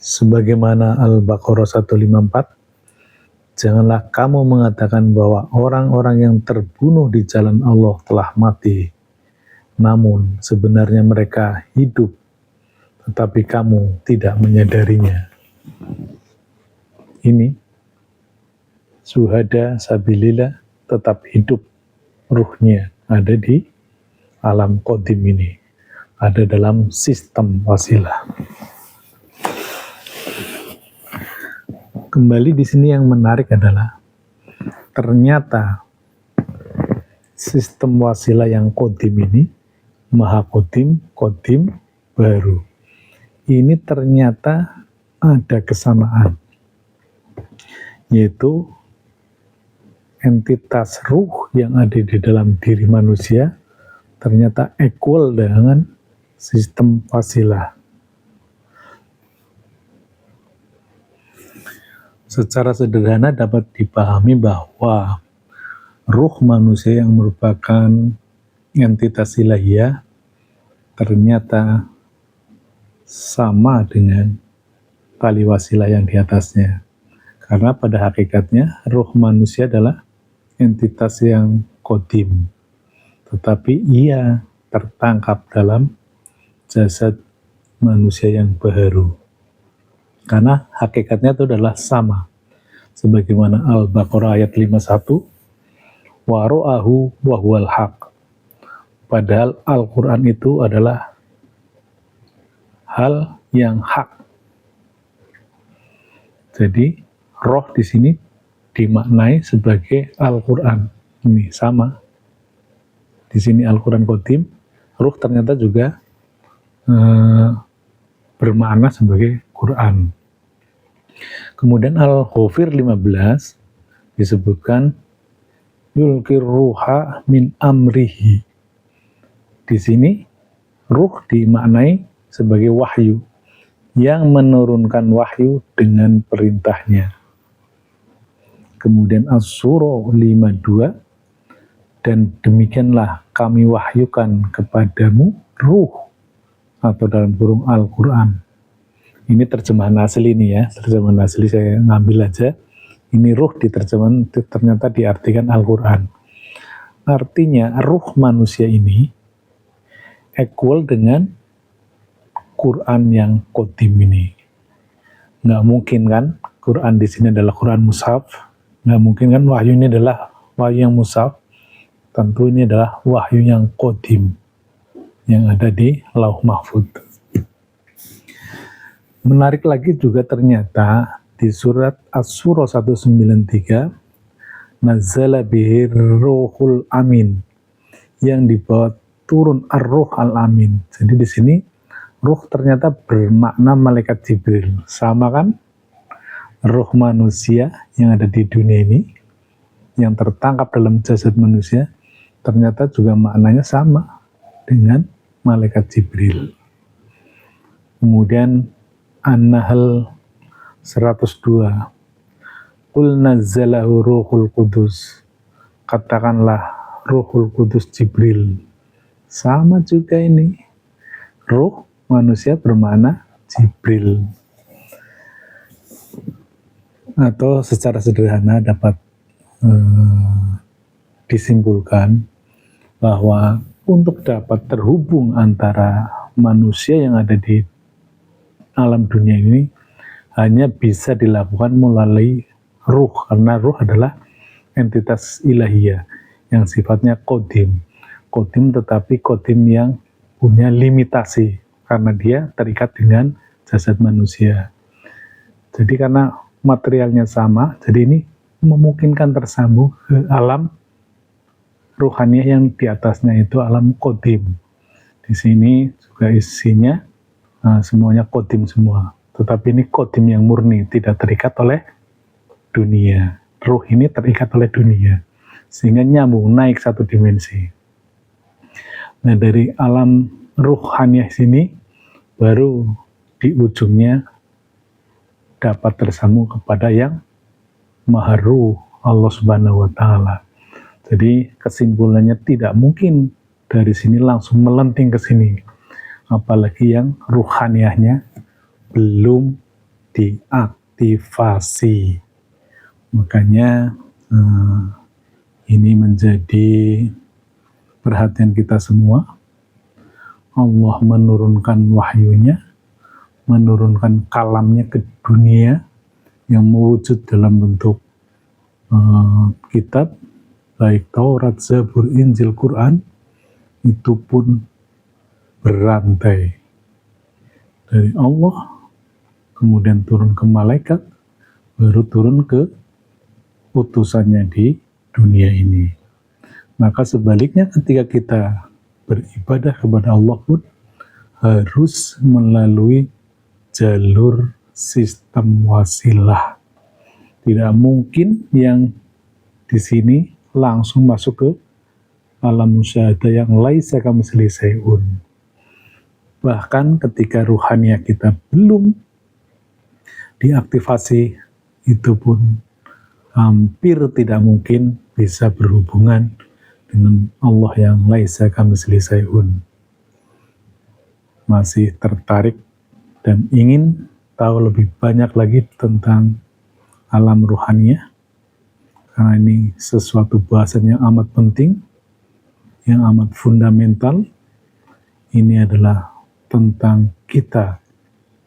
Sebagaimana Al-Baqarah 154, janganlah kamu mengatakan bahwa orang-orang yang terbunuh di jalan Allah telah mati, namun sebenarnya mereka hidup, tetapi kamu tidak menyadarinya. Ini syuhada sabilillah tetap hidup, ruhnya ada di alam qadim ini, ada dalam sistem wasilah. Kembali di sini yang menarik adalah ternyata sistem wasilah yang qadim ini, maha qadim, qadim baru. Ini ternyata ada kesamaan, yaitu entitas ruh yang ada di dalam diri manusia ternyata equal dengan sistem wasilah. Secara sederhana dapat dipahami bahwa ruh manusia yang merupakan entitas ilahiyah ternyata sama dengan tali wasilah yang di atasnya. Karena pada hakikatnya ruh manusia adalah entitas yang qadim, tetapi ia tertangkap dalam jasad manusia yang baru. Karena hakikatnya itu adalah sama. Sebagaimana Al-Baqarah ayat 51, wa ra'ahu wa huwal haq. Padahal Al-Quran itu adalah hal yang hak. Jadi roh di sini dimaknai sebagai Al-Quran. Ini sama. Di sini Al-Quran qadim, ruh ternyata juga bermakna sebagai Quran. Kemudian Al-Ghafir 15 disebutkan yulqir ruha min amrihi. Di sini ruh dimaknai sebagai wahyu, yang menurunkan wahyu dengan perintahnya. Kemudian As-Surah 52, dan demikianlah kami wahyukan kepadamu ruh, atau dalam kurung Al-Quran. Ini terjemahan asli ini ya, terjemahan asli saya ngambil aja. Ini ruh di terjemahan ternyata diartikan Al-Quran. Artinya ruh manusia ini equal dengan Quran yang qadim ini. Nggak mungkin kan Quran di sini adalah Quran mushaf, nggak mungkin kan wahyu ini adalah wahyu yang mushaf. Tentu ini adalah wahyu yang qadim yang ada di Lauh Mahfuz. Menarik lagi juga ternyata di surat As-Surah 193, Nazzala bihir ruhul amin, yang dibawa turun ar-ruh al-amin. Jadi di sini ruh ternyata bermakna malaikat Jibril. Sama kan? Ruh manusia yang ada di dunia ini, yang tertangkap dalam jasad manusia, ternyata juga maknanya sama dengan malaikat Jibril. Kemudian An-Nahl 102, Qul nazzalahu ruhul qudus, katakanlah ruhul qudus Jibril. Sama juga ini, ruh manusia bermakna Jibril. Atau secara sederhana dapat disimpulkan bahwa untuk dapat terhubung antara manusia yang ada di alam dunia ini hanya bisa dilakukan melalui ruh, karena ruh adalah entitas ilahiyah yang sifatnya qadim. Qadim tetapi qadim yang punya limitasi karena dia terikat dengan jasad manusia. Jadi karena materialnya sama, jadi ini memungkinkan tersambung ke alam ruhaniyah yang di atasnya itu alam qadim. Di sini juga isinya semuanya qadim semua. Tetapi ini qadim yang murni, tidak terikat oleh dunia. Ruh ini terikat oleh dunia, sehingga nyambung naik satu dimensi. Nah dari alam ruhaniyah sini, baru di ujungnya dapat tersambung kepada yang Maha Ruh, Allah Subhanahu wa Ta'ala. Jadi kesimpulannya tidak mungkin dari sini langsung melenting ke sini, apalagi yang ruhaniyahnya belum diaktifasi. Makanya ini menjadi perhatian kita semua. Allah menurunkan wahyunya, menurunkan kalamnya ke dunia yang mewujud dalam bentuk kitab, baik Taurat, Zabur, Injil, Quran, itu pun berantai dari Allah, kemudian turun ke malaikat, baru turun ke utusannya di dunia ini. Maka sebaliknya ketika kita beribadah kepada Allah pun harus melalui jalur sistem wasilah. Tidak mungkin yang di sini langsung masuk ke alam musyahadah yang laisa kamitslihi syai'un. Bahkan ketika ruhaniyah kita belum diaktifasi, itu pun hampir tidak mungkin bisa berhubungan dengan Allah yang laisa kamitslihi syai'un. Masih tertarik dan ingin tahu lebih banyak lagi tentang alam ruhaniyah, karena ini sesuatu bahasan yang amat penting, yang amat fundamental. Ini adalah tentang kita,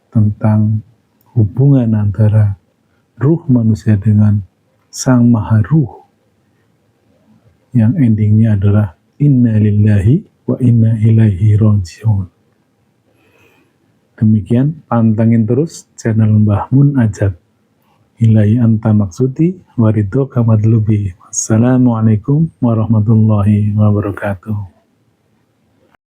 tentang hubungan antara ruh manusia dengan Sang Maha Ruh, yang endingnya adalah inna lillahi wa inna ilaihi raji'un. Demikian, pantengin terus channel Mbah Mun Ajab. Ilahi anta maksudi waridho kamadlubi. Assalamualaikum warahmatullahi wabarakatuh.